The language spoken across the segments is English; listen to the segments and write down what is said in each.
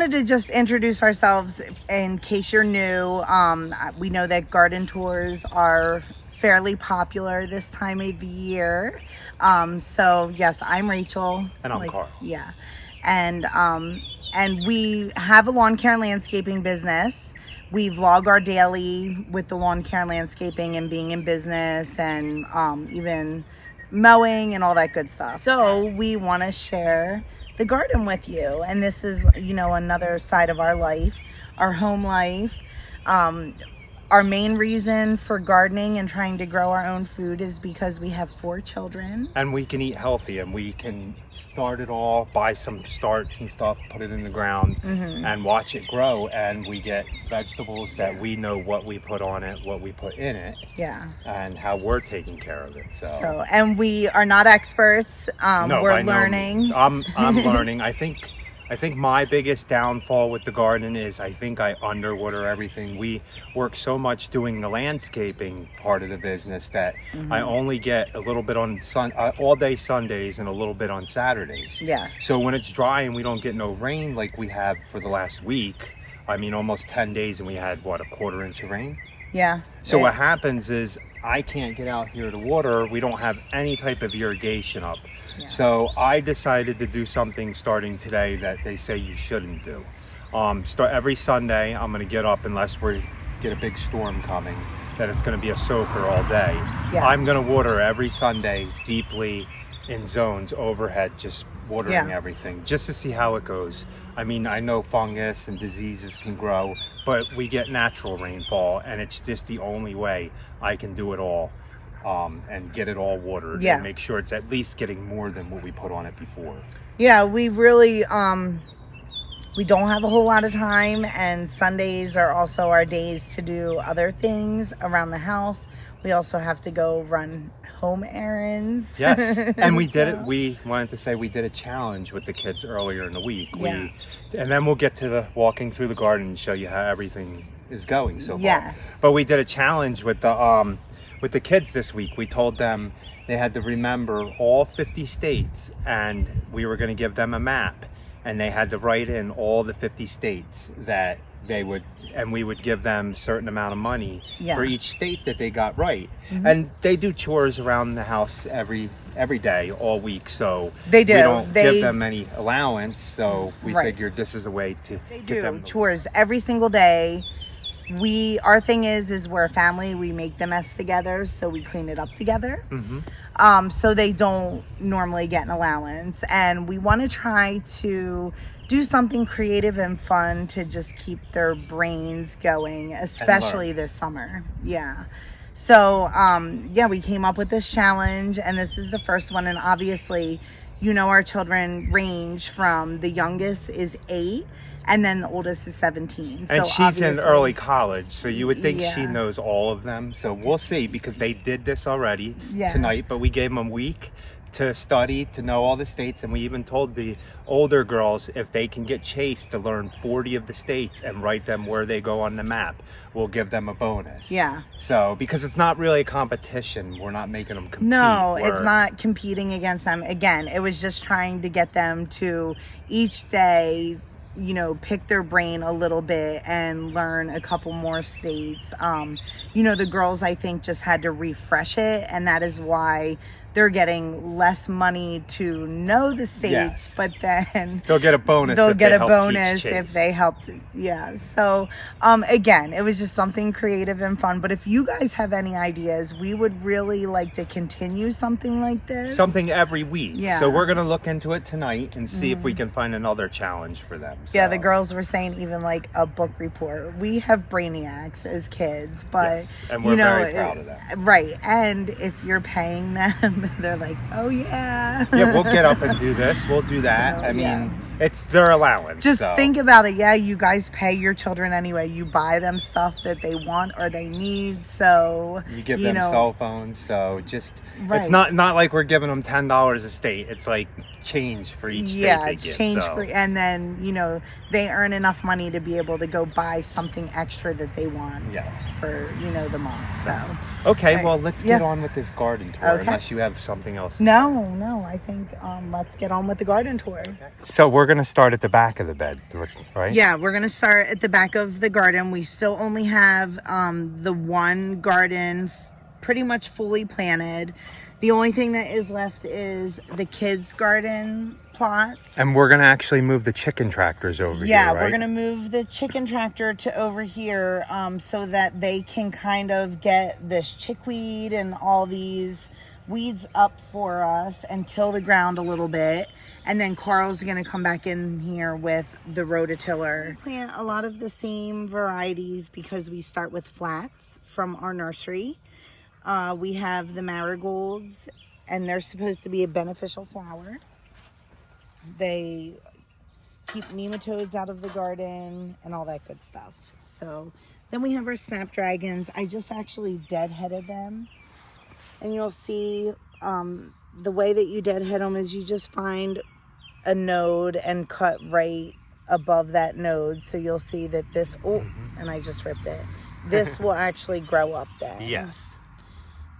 wanted to just introduce ourselves in case you're new. We know that garden tours are fairly popular this time of the year. So yes, I'm Rachel. And I'm Carl. Yeah. And we have a lawn care and landscaping business. We vlog our daily with the lawn care and landscaping and being in business and even mowing and all that good stuff. So we want to share the garden with you. And this is, another side of our life, our home life. Our main reason for gardening and trying to grow our own food is because we have 4 children. And we can eat healthy, and we can start it all, buy some starts and stuff, put it in the ground, and watch it grow. And we get vegetables that we know what we put on it, what we put in it, and how we're taking care of it. So and we are not experts. No, we're learning. No, I'm learning. I think my biggest downfall with the garden is I think I underwater everything. We work so much doing the landscaping part of the business that I only get a little bit on all day Sundays and a little bit on Saturdays. Yes. So when it's dry and we don't get no rain like we have for the last week, I mean almost 10 days and we had what, a quarter inch of rain? Yeah. So what happens is I can't get out here to water. We don't have any type of irrigation up. Yeah. So I decided to do something starting today that they say you shouldn't do. Every Sunday, I'm going to get up unless we get a big storm coming, that it's going to be a soaker all day. Yeah. I'm going to water every Sunday deeply in zones overhead, just watering everything, just to see how it goes. I mean, I know fungus and diseases can grow, but we get natural rainfall, and it's just the only way I can do it all. And get it all watered and make sure it's at least getting more than what we put on it before. Yeah, we really, we don't have a whole lot of time, and Sundays are also our days to do other things around the house. We also have to go run home errands. Yes, and we did it. We wanted to say we did a challenge with the kids earlier in the week. And then we'll get to the walking through the garden and show you how everything is going so far. Yes. But we did a challenge with the kids this week. We told them they had to remember all 50 states, and we were going to give them a map, and they had to write in all the 50 states that they would, and we would give them a certain amount of money for each state that they got right. And they do chores around the house every day, all week, so they do. We don't give them any allowance, so we figured this is a way to get them chores every single day. Our thing is we're a family. We make the mess together, so we clean it up together. So they don't normally get an allowance, and we want to try to do something creative and fun to just keep their brains going, especially this summer. So we came up with this challenge, and this is the first one. And obviously, our children range from, the youngest is 8, and then the oldest is 17. And she's in early college, so you would think she knows all of them. So we'll see, because they did this already tonight, but we gave them a week to study, to know all the states, and we even told the older girls if they can get Chase to learn 40 of the states and write them where they go on the map, we'll give them a bonus. So, because it's not really a competition, we're not making them compete. No, it's not competing against them. Again, it was just trying to get them to each day, pick their brain a little bit and learn a couple more states. The girls, I think, just had to refresh it, and that is why they're getting less money to know the states, but then they'll get a bonus. If they help. So again, it was just something creative and fun. But if you guys have any ideas, we would really like to continue something like this. Something every week. So we're gonna look into it tonight and see if we can find another challenge for them. So. Yeah, the girls were saying even like a book report. We have brainiacs as kids, but and we're very proud of that. Right, and if you're paying them, they're like, oh yeah. We'll get up and do this. We'll do that. So, I mean, it's their allowance. Just think about it. You guys pay your children anyway. You buy them stuff that they want or they need. So you give them cell phones. So just it's not like we're giving them $10 a state. It's like change for each state they it's get. Change for, and then they earn enough money to be able to go buy something extra that they want for the month. So okay, well let's get on with this garden tour. Unless you have something else to say. No, I think let's get on with the garden tour. So we're we're going to start at the back of the bed, right? Yeah, we're going to start at the back of the garden. We still only have the one garden pretty much fully planted. The only thing that is left is the kids' garden plots. And we're going to actually move the chicken tractors over here, Yeah, right? we're going to move the chicken tractor to over here so that they can kind of get this chickweed and all these weeds up for us and till the ground a little bit. And then Carl's going to come back in here with the rototiller. We plant a lot of the same varieties because we start with flats from our nursery. We have the marigolds, and they're supposed to be a beneficial flower. They keep nematodes out of the garden and all that good stuff. So then we have our snapdragons. I just actually deadheaded them. And you'll see the way that you deadhead them is you just find a node and cut right above that node. So you'll see that this, and I just ripped it. This will actually grow up then. Yes.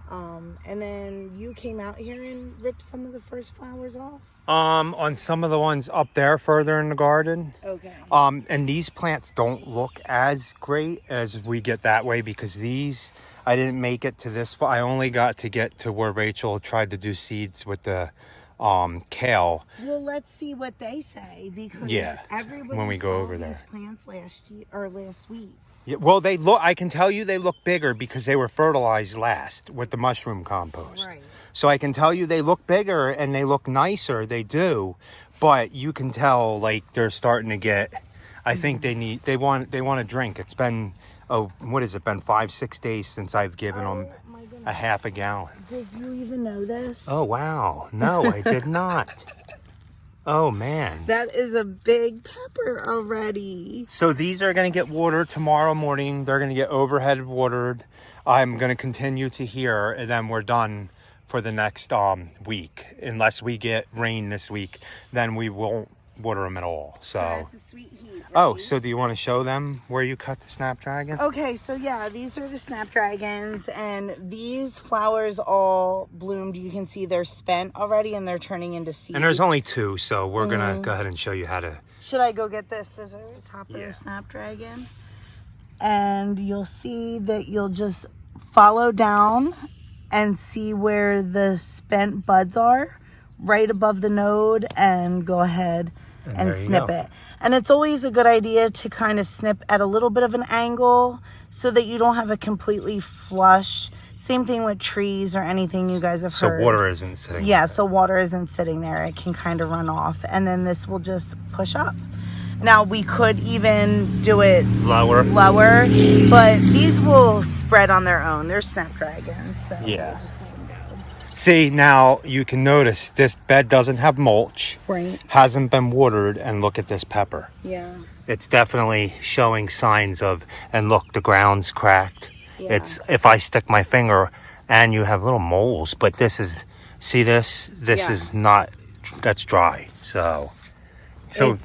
And then you came out here and ripped some of the first flowers off? On some of the ones up there further in the garden. Okay. And these plants don't look as great as we get that way because these, I didn't make it to this. I only got to get to where Rachel tried to do seeds with the kale. Well, let's see what they say because everybody when we go saw over these there. plants last week. Yeah, well, they look. I can tell you they look bigger because they were fertilized last with the mushroom compost. Right. So I can tell you they look bigger and they look nicer. They do, but you can tell like they're starting to get. I think they want a drink. It's been what has it been 5-6 days since I've given them a half a gallon. Did you even know this? Oh wow! No, I did not. Oh man. That is a big pepper already. So these are going to get watered tomorrow morning. They're going to get overhead watered. I'm going to continue to here and then we're done for the next week. Unless we get rain this week, then we won't water them at all. So that's a sweet heat. Right? Oh, so do you want to show them where you cut the snapdragon? Okay, so yeah, these are the snapdragons and these flowers all bloomed. You can see they're spent already and they're turning into seeds. And there's only 2, so we're going to go ahead and show you how to... Should I go get the scissors? Top of the snapdragon. And you'll see that you'll just follow down and see where the spent buds are right above the node and go ahead and snip it. And it's always a good idea to kind of snip at a little bit of an angle so that you don't have a completely flush. Same thing with trees or anything you guys have heard. So water isn't sitting there. Yeah, so water isn't sitting there. It can kind of run off. And then this will just push up. Now, we could even do it lower, but these will spread on their own. They're snapdragons, so yeah. We'll just let them go. See, now you can notice this bed doesn't have mulch. Right. Hasn't been watered, and look at this pepper. Yeah. It's definitely showing signs of, and look, the ground's cracked. Yeah. It's, if I stick my finger, and you have little moles, but this is, see this? This is not, that's dry, so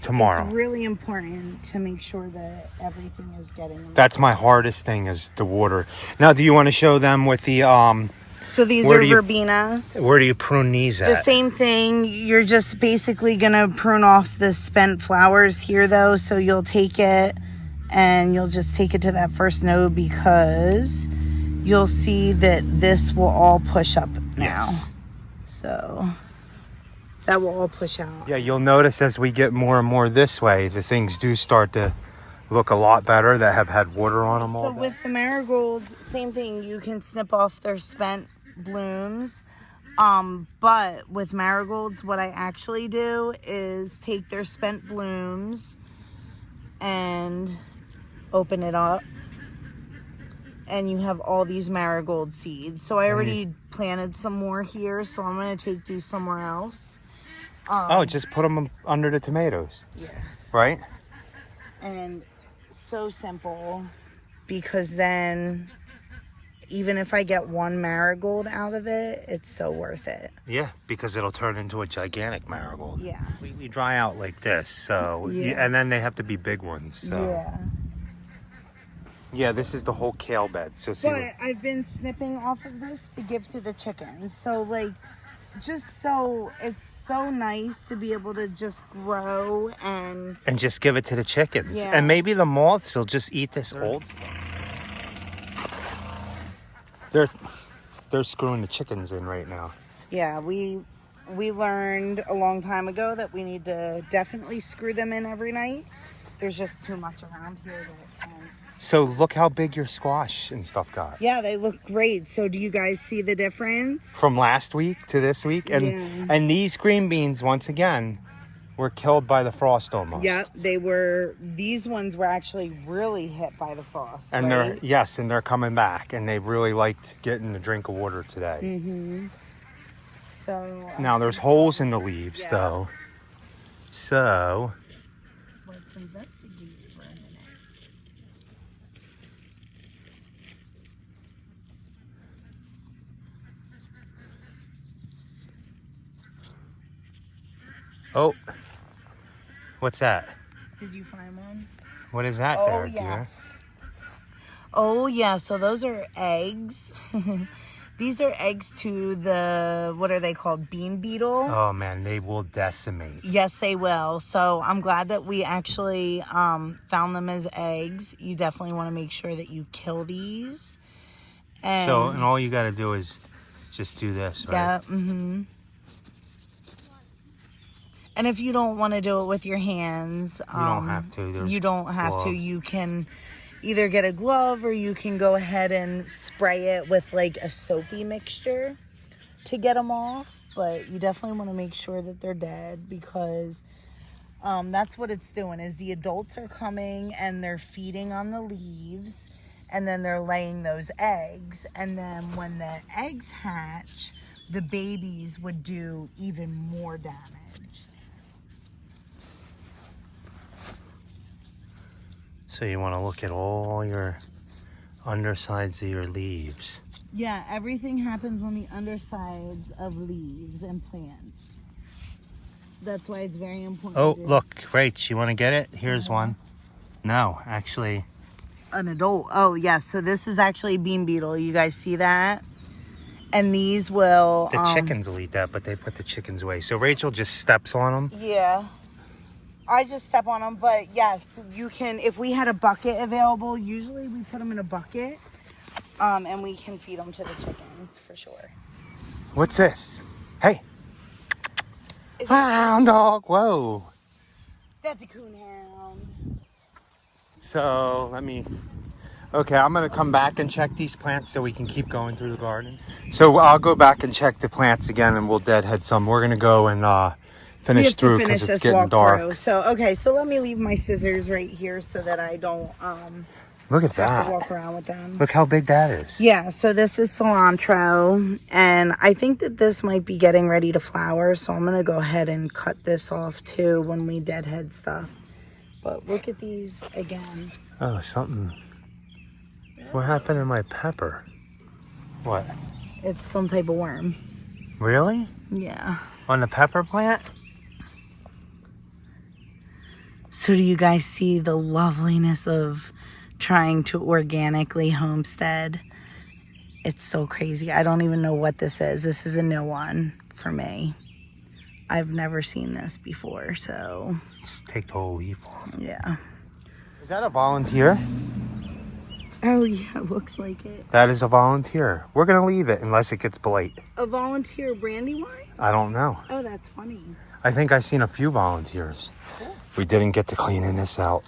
tomorrow. It's really important to make sure that everything is getting... That's my hardest thing is the water. Now, do you want to show them with the, So these are verbena. Where do you prune these at? The same thing. You're just basically going to prune off the spent flowers here, though. So you'll take it and you'll just take it to that first node because you'll see that this will all push up now. Yes. So that will all push out. Yeah, you'll notice as we get more and more this way, the things do start to look a lot better that have had water on them all So day. with the marigolds, same thing. You can snip off their spent blooms. But with marigolds, what I actually do is take their spent blooms and open it up. And you have all these marigold seeds. So I already planted some more here. So I'm going to take these somewhere else. Just put them under the tomatoes. Yeah. Right? And so simple because then even if I get one marigold out of it, it's so worth it. Yeah, because it'll turn into a gigantic marigold. Yeah. Completely dry out like this. So, and then they have to be big ones. So. Yeah. Yeah, this is the whole kale bed. So see. But I've been snipping off of this to give to the chickens. So like just so it's so nice to be able to just grow and just give it to the chickens. Yeah. And maybe the moths will just eat this old stuff. They're screwing the chickens in right now. yeah, we learned a long time ago that we need to definitely screw them in every night. There's just too much around here that So look how big your squash and stuff got. yeah, they look great. So do you guys see the difference? From last week to this week. And Yeah. and these green beans, once again, were killed by the frost almost. Yep, these ones were actually really hit by the frost. And right? they're coming back, and they really liked getting a drink of water today. Mm-hmm. So Now there's holes in the leaves, Yeah. though. So let's investigate for a minute. oh, what's that? Did you find one? What is that Oh, there, yeah. dear? Oh yeah, so those are eggs. These are eggs to the, what are they called? Bean beetle. Oh man, they will decimate. Yes, they will. So I'm glad that we actually found them as eggs. You definitely want to make sure that you kill these. And And all you got to do is just do this, right? yeah, mm-hmm. And if you don't want to do it with your hands, You don't have to. There's you don't have to. glove. You can either get a glove or you can go ahead and spray it with like a soapy mixture to get them off. But you definitely want to make sure that they're dead, because that's what it's doing, is the adults are coming and they're feeding on the leaves, and then they're laying those eggs. And then when the eggs hatch, the babies would do even more damage. So you want to look at all your undersides of your leaves. Yeah, everything happens on the undersides of leaves and plants. That's why it's very important. Oh, to- look, Rach, you want to get it? Here's So- one. No, actually, An adult. Oh, yes. So this is actually bean beetle. You guys see that? And these will... the chickens will eat that, but they put the chickens away. So Rachel just steps on them. Yeah. I just step on them, but yes, you can, if we had a bucket available, usually we put them in a bucket, and we can feed them to the chickens for sure. What's this? Hey, Is hound dog. Whoa. That's a coonhound. So okay, I'm going to come back and check these plants so we can keep going through the garden. So I'll go back and check the plants again, and we'll deadhead some. We're going to go and We finish have to through finish because this it's getting dark. walkthrough. So, okay, so let me leave my scissors right here so that I don't Look at have to that. walk around with them. Look how big that is. Yeah, so this is cilantro, and I think that this might be getting ready to flower, so I'm going to go ahead and cut this off too when we deadhead stuff. But look at these again. Oh, something. What happened to my pepper? What? It's some type of worm. Really? Yeah. On the pepper plant? So do you guys see the loveliness of trying to organically homestead? It's so crazy. I don't even know what this is. This is a new one for me. I've never seen this before, so Just take the whole leaf off. yeah. Is that a volunteer? Oh yeah, it looks like it. That is a volunteer. We're going to leave it unless it gets blight. A volunteer Brandywine? I don't know. Oh, that's funny. I think I've seen a few volunteers. Cool. We didn't get to cleaning this out.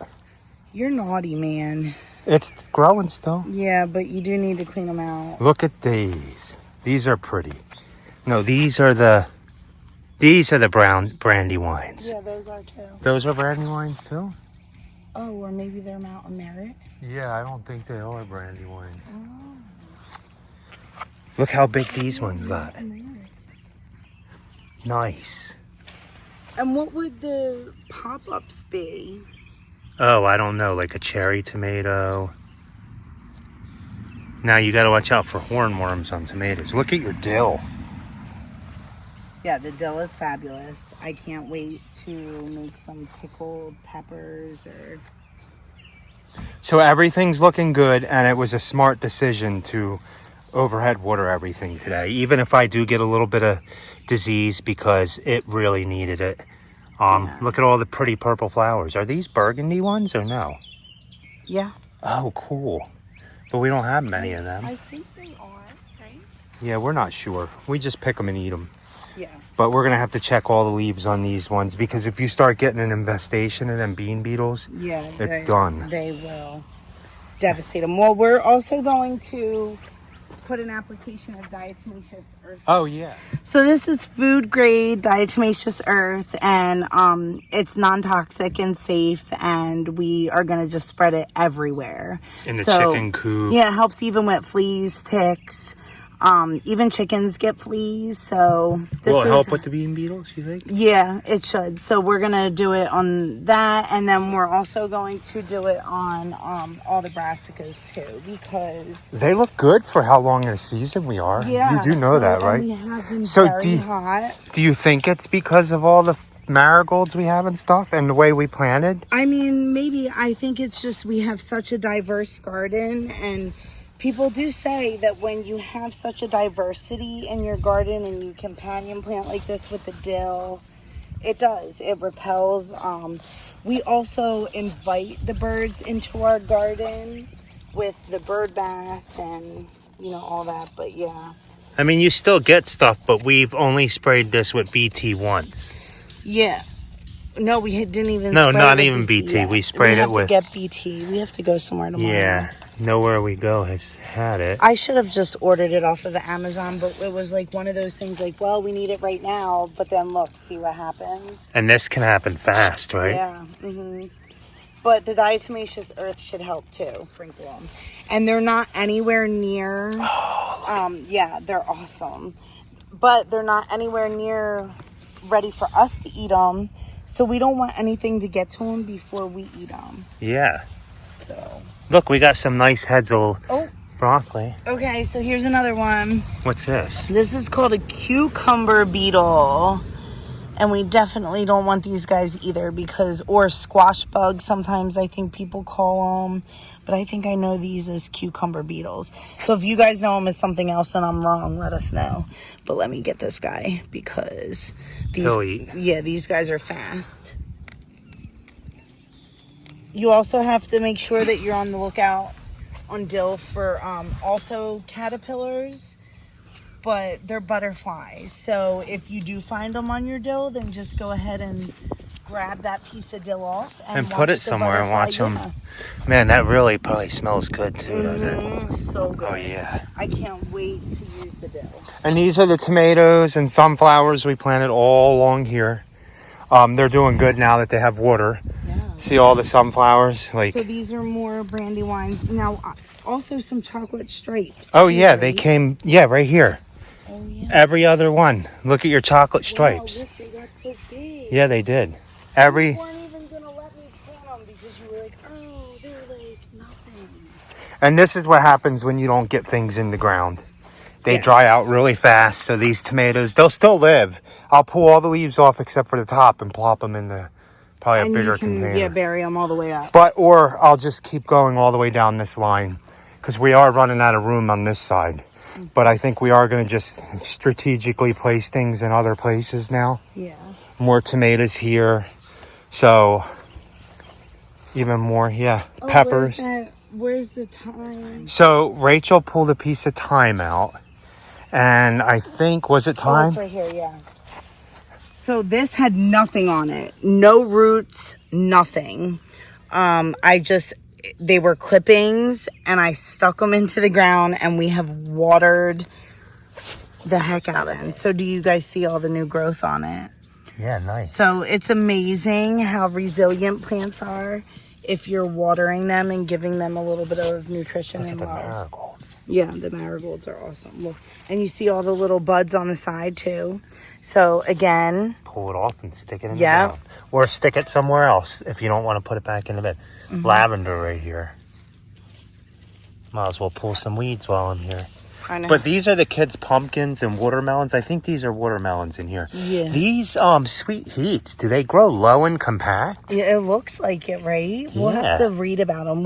You're naughty, man. It's growing still. Yeah, but you do need to clean them out. Look at these. These are pretty. No, these are the brown brandywines. Yeah, those are too. Those are brandywines too? Oh, or maybe they're Mountain Merit. Yeah, I don't think they are brandywines. Oh. Look how big these ones got. Mountain Merit. Nice. And what would the pop-ups be? Oh, I don't know, like a cherry tomato. Now you got to watch out for hornworms on tomatoes. Look at your dill. Yeah, the dill is fabulous. I can't wait to make some pickled peppers or... So everything's looking good, and it was a smart decision to overhead water everything today, even if I do get a little bit of disease, because it really needed it. Look at all the pretty purple flowers. Are these burgundy ones or no? Yeah. Oh, cool. But we don't have many of them. I think they are, right? Yeah, we're not sure. We just pick them and eat them. Yeah. But we're gonna have to check all the leaves on these ones, because if you start getting an infestation of them bean beetles, Yeah, it's done. They will devastate them. Well, we're also going to put an application of diatomaceous earth. Oh yeah. So this is food grade diatomaceous earth, and it's non-toxic and safe, and we are going to just spread it everywhere. In the chicken coop. Yeah, it helps even with fleas, ticks. Even chickens get fleas, so this Will it help with the bean beetles, you think? Yeah, it should. So we're gonna do it on that, and then we're also going to do it on all the brassicas too, because They look good for how long in a season we are. yeah, You do know that, right? We have been So very hot. do you think it's because of all the marigolds we have and stuff, and the way we planted? I mean, maybe. I think it's just we have such a diverse garden, and people do say that when you have such a diversity in your garden and you companion plant like this with the dill, it repels. We also invite the birds into our garden with the bird bath and all that. But yeah, I mean, you still get stuff, but we've only sprayed this with BT once. yeah. No, we didn't even. No, spray not with even BT. yet. We sprayed it with. We have to get BT. We have to go somewhere tomorrow. Yeah, nowhere we go has had it. I should have just ordered it off of Amazon, but it was like one of those things like, well, we need it right now, but then look, see what happens. And this can happen fast, right? Yeah. But the diatomaceous earth should help too. Sprinkle them. And they're not anywhere near, yeah, they're awesome. But they're not anywhere near ready for us to eat them. So we don't want anything to get to them before we eat them. Yeah. So. Look, we got some nice heads of broccoli. Okay, so here's another one. What's this? This is called a cucumber beetle. And we definitely don't want these guys either or squash bugs, sometimes I think people call them. But I think I know these as cucumber beetles. So if you guys know them as something else and I'm wrong, let us know. But let me get this guy because these guys are fast. You also have to make sure that you're on the lookout on dill for also caterpillars. But they're butterflies. So if you do find them on your dill, then just go ahead and grab that piece of dill off and put it somewhere and watch them. Man, that really probably smells good too, doesn't it? So good. Oh yeah. I can't wait to use the dill. And these are the tomatoes and sunflowers we planted all along here. They're doing good now that they have water. Yeah. See all the sunflowers? So these are more brandy wines. Now, also some chocolate stripes. Oh yeah, they came, right here. Oh, yeah. Every other one. Look at your chocolate stripes. Wow, look, they got so big. Yeah, they did. You weren't even going to let me plant them because you were like, oh, they're like nothing. And this is what happens when you don't get things in the ground. They dry out really fast. So these tomatoes, they'll still live. I'll pull all the leaves off except for the top and plop them in the probably a bigger container. Yeah, bury them all the way up. Or I'll just keep going all the way down this line because we are running out of room on this side. But I think we are going to just strategically place things in other places now. Yeah. More tomatoes here. So, even more, peppers. Where's the thyme? So, Rachel pulled a piece of thyme out. And I think, was it thyme? Oh, it's right here, yeah. So, this had nothing on it. No roots, nothing. They were clippings and I stuck them into the ground and we have watered the heck out of it. So do you guys see all the new growth on it? Yeah, nice. So it's amazing how resilient plants are if you're watering them and giving them a little bit of nutrition and love. Marigolds. Yeah, the marigolds are awesome. Look, and you see all the little buds on the side too. So again, pull it off and stick it in the ground. Or stick it somewhere else if you don't want to put it back in the bed. Lavender right here. Might as well pull some weeds while I'm here. I know. But these are the kids' pumpkins and watermelons. I think these are watermelons in here. Yeah. These sweet heats, do they grow low and compact? Yeah, it looks like it, right? We'll have to read about them.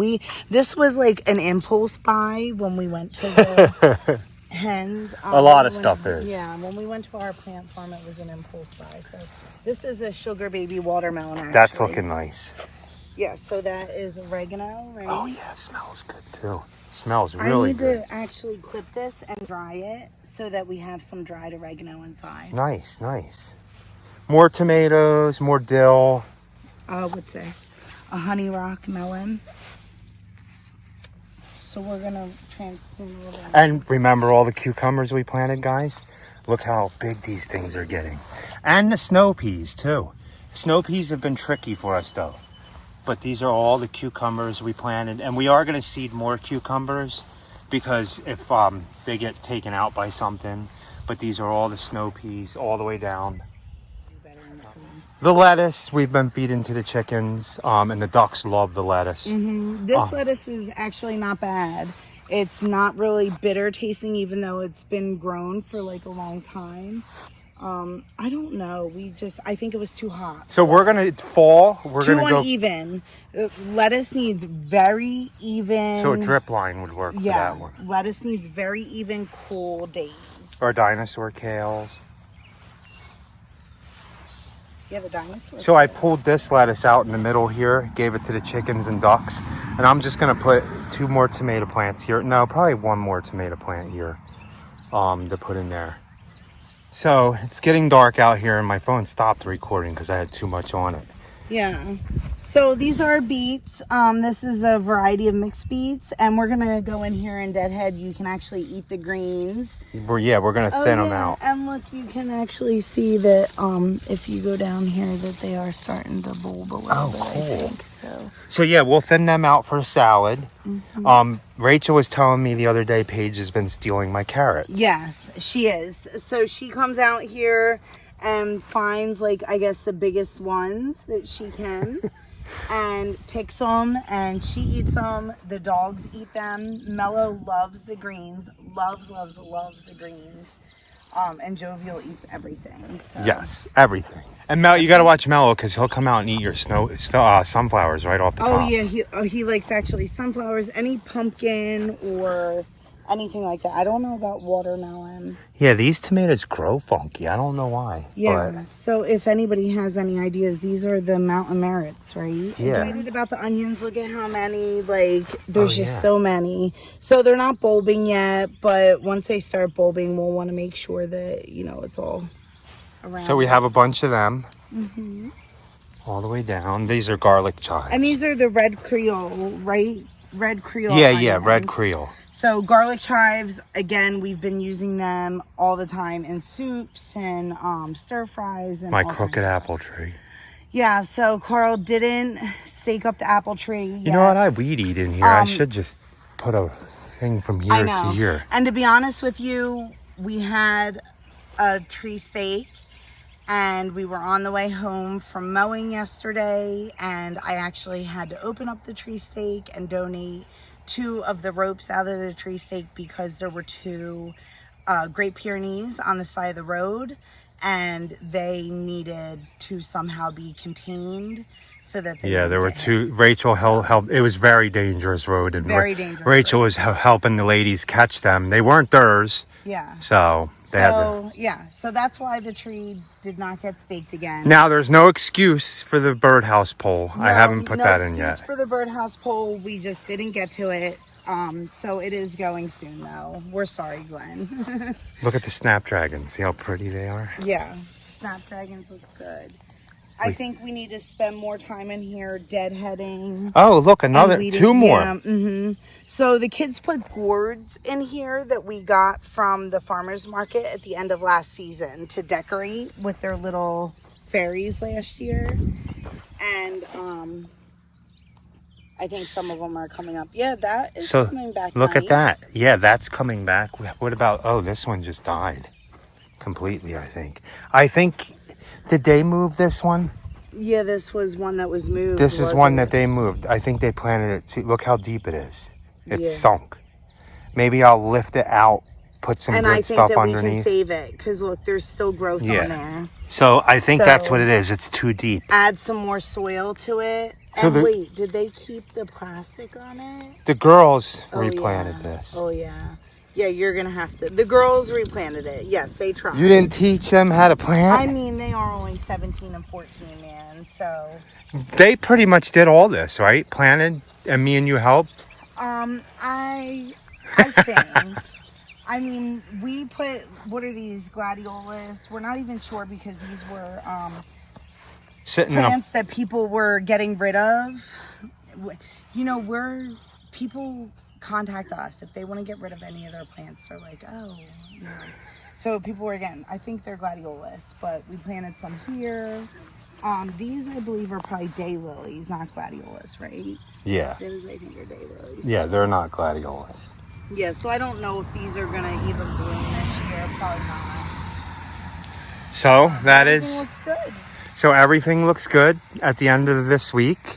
This was like an impulse buy when we went to hens. A lot of when we stuff went- is. Yeah, when we went to our plant farm, it was an impulse buy. So this is a sugar baby watermelon, actually. That's looking nice. Yeah, so that is oregano, right? Oh yeah, smells good too. Smells I really need good. to actually clip this and dry it so that we have some dried oregano inside. Nice, nice. More tomatoes, more dill. What's this? A honey rock melon. So we're gonna transplant a little bit. And remember all the cucumbers we planted, guys? Look how big these things are getting. And the snow peas too. Snow peas have been tricky for us though. But these are all the cucumbers we planted. And we are gonna seed more cucumbers because if they get taken out by something. But these are all the snow peas all the way down. The lettuce we've been feeding to the chickens, and the ducks love the lettuce. This lettuce is actually not bad. It's not really bitter tasting, even though it's been grown for like a long time. I don't know. I think it was too hot. So we're gonna Too uneven. Lettuce needs very even. So a drip line would work for that one. Lettuce needs very even, cool days. Or dinosaur kales. Yeah, the dinosaur. So I pulled this lettuce out in the middle here, gave it to the chickens and ducks, and I'm just gonna put 2 more tomato plants here. No, probably 1 more tomato plant here, to put in there. So it's getting dark out here, and my phone stopped recording because I had too much on it. Yeah. So these are beets. This is a variety of mixed beets, and we're gonna go in here and deadhead. You can actually eat the greens. We're gonna thin them out. And look, you can actually see that if you go down here, that they are starting to bulb a little bit. Cool. I think So yeah, we'll thin them out for a salad. Rachel was telling me the other day Paige has been stealing my carrots. Yes, she is. So she comes out here and finds, like, I guess the biggest ones that she can and picks them, and she eats them. The dogs eat them. Mello loves the greens, loves the greens. And Jovial eats everything. So. Yes, everything. And Mel, you got to watch Mello because he'll come out and eat your sunflowers right off the top. Oh yeah, he likes actually sunflowers, any pumpkin or anything like that. I don't know about watermelon. Yeah, these tomatoes grow funky. I don't know why. Yeah. But So if anybody has any ideas, these are the mountain merits, right? Yeah. Excited about the onions. Look at how many. Like, there's just yeah. so many. So they're not bulbing yet, but once they start bulbing, we'll want to make sure that it's all around. So we have a bunch of them. All the way down. These are garlic chives. And these are the red Creole, right? Red Creole. Yeah, onions. red Creole. So garlic chives, again, we've been using them all the time in soups and stir fries and My all crooked kinds of apple tree. Yeah, so Carl didn't stake up the apple tree yet. You know what? I weed eat in here. I should just put a thing from here to here. And to be honest with you, we had a tree stake and we were on the way home from mowing yesterday, and I actually had to open up the tree stake and donate 2 of the ropes out of the tree stake because there were 2 Great Pyrenees on the side of the road, and they needed to somehow be contained so that they there were 2. Rachel helped. It was very dangerous road, and very dangerous. Rachel was helping the ladies catch them. They weren't theirs. Yeah. So they had to. Yeah, so that's why the tree did not get staked again. Now there's no excuse for the birdhouse pole. I haven't put that in yet. No excuse for the birdhouse pole. We just didn't get to it. So it is going soon, though. We're sorry, Glenn. Look at the snapdragons. See how pretty they are? Yeah, snapdragons look good. I think we need to spend more time in here deadheading. Oh, look, another 2 more. Yeah, So the kids put gourds in here that we got from the farmer's market at the end of last season to decorate with their little fairies last year. And I think some of them are coming up. Yeah, that is coming back. Look nice. at that. Yeah, that's coming back. What about, this one just died completely, I think. Did they move this one? Yeah, this was one that was moved. This is one that they moved. I think they planted it too. Look how deep it is. It's sunk. Maybe I'll lift it out, put some good stuff underneath. And I think that we can save it because look, there's still growth on there. So I think that's what it is. It's too deep. Add some more soil to it. So and wait, did they keep the plastic on it? The girls replanted this. Oh yeah. Yeah, you're gonna have to. The girls replanted it. Yes, they tried. You didn't teach them how to plant? I mean, they are only 17 and 14, man. So. They pretty much did all this, right? Planted, and me and you helped. I think. I mean, we put, what are these, gladiolus? We're not even sure because these were Sitting plants that people were getting rid of. You know, people contact us if they want to get rid of any of their plants. They're like, oh, you know. So people were getting, I think they're gladiolus, but we planted some here. These, I believe, are probably daylilies, not gladiolus, right? Yeah. Those, I think, are daylilies. Yeah, they're not gladiolus. Yeah, so I don't know if these are going to even bloom this year. Probably not. So that Everything is... looks good. So everything looks good at the end of this week.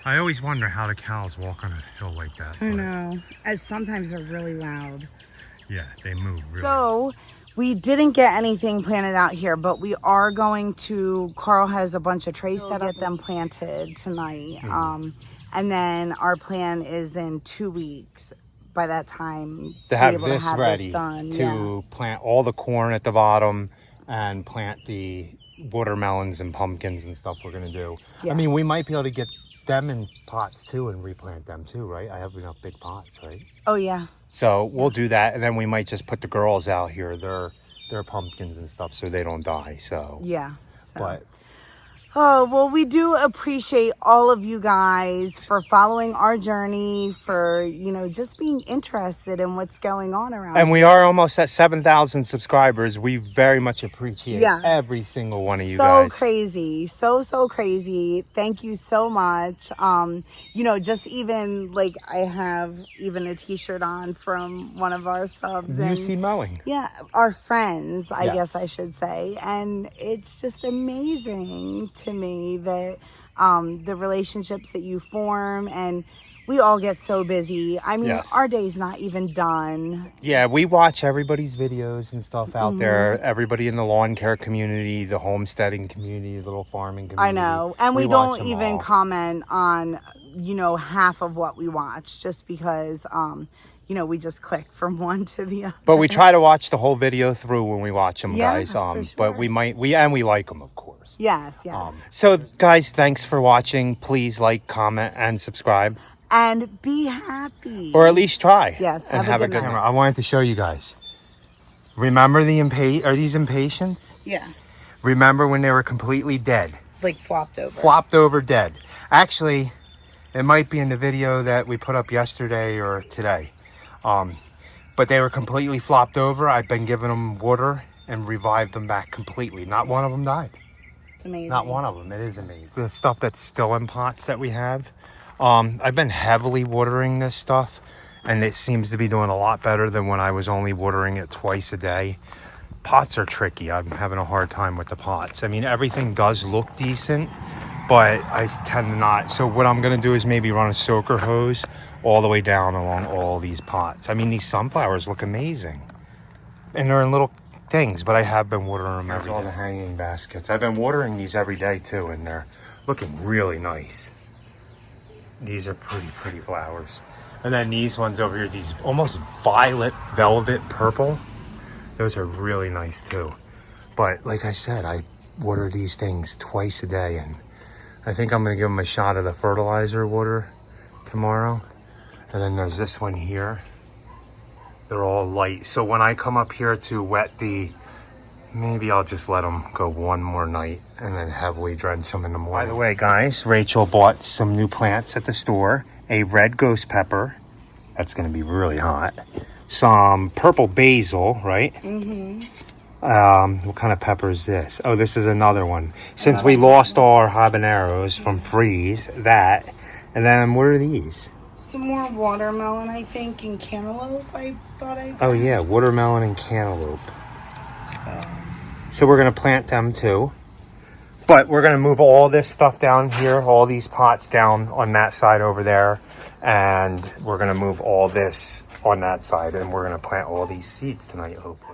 I always wonder how the cows walk on a hill like that. I know. As sometimes they're really loud. Yeah, they move really. So we didn't get anything planted out here, but we are going to, Carl has a bunch of trays set up, get them planted tonight. And then our plan is in 2 weeks. By that time, to have be able this to have ready this done. to plant all the corn at the bottom and plant the watermelons and pumpkins and stuff we're going to do. Yeah. I mean, we might be able to get them in pots too and replant them too, right? I have enough big pots, right? Oh, yeah. So we'll do that, and then we might just put the girls out here, their pumpkins and stuff, so they don't die. So yeah. So. But oh, well, we do appreciate all of you guys for following our journey, for, you know, just being interested in what's going on around and here. we are almost at 7,000 subscribers. We very much appreciate every single one of you guys. So crazy. So crazy. Thank you so much. You know, just even like I have even a t-shirt on from one of our subs. You see mowing. Yeah, our friends, I guess I should say. And it's just amazing to me that the relationships that you form, and we all get so busy. I mean, our day's not even done. Yeah, we watch everybody's videos and stuff out there. Everybody in the lawn care community, the homesteading community, the little farming community. I know. And we don't even comment on, you know, half of what we watch, just because, you know, we just click from one to the other. But we try to watch the whole video through when we watch them, guys. For sure. But we like them, of course. Yes. So, guys, thanks for watching. Please like, comment, and subscribe. And be happy. Or at least try. Yes, and have a good night. I wanted to show you guys. Remember are these impatiens? Yeah. Remember when they were completely dead? Like flopped over. Flopped over dead. Actually, it might be in the video that we put up yesterday or today. But they were completely flopped over. I've been giving them water and revived them back completely. Not one of them died. It's amazing. Not one of them. It is amazing. The stuff that's still in pots that we have. I've been heavily watering this stuff, and it seems to be doing a lot better than when I was only watering it twice a day. Pots are tricky. I'm having a hard time with the pots. I mean, everything does look decent, but I tend to not. So what I'm going to do is maybe run a soaker hose all the way down along all these pots. I mean, these sunflowers look amazing, and they're in little things, but I have been watering them every day. All the hanging baskets. I've been watering these every day too, and they're looking really nice. These are pretty flowers. And then these ones over here, these almost violet velvet purple. Those are really nice too. But like I said, I water these things twice a day, and I think I'm gonna give them a shot of the fertilizer water tomorrow. And then there's this one here. They're all light. So when I come up here to wet maybe I'll just let them go one more night and then heavily drench them in the morning. By the way, guys, Rachel bought some new plants at the store. A red ghost pepper. That's going to be really hot. Some purple basil, right? What kind of pepper is this? Oh, this is another one. Since we lost all our habaneros from freeze, that. And then what are these? Some more watermelon, I think, and cantaloupe, I thought I... Oh, yeah, watermelon and cantaloupe. So we're going to plant them too. But we're going to move all this stuff down here, all these pots down on that side over there. And we're going to move all this on that side. And we're going to plant all these seeds tonight, hopefully.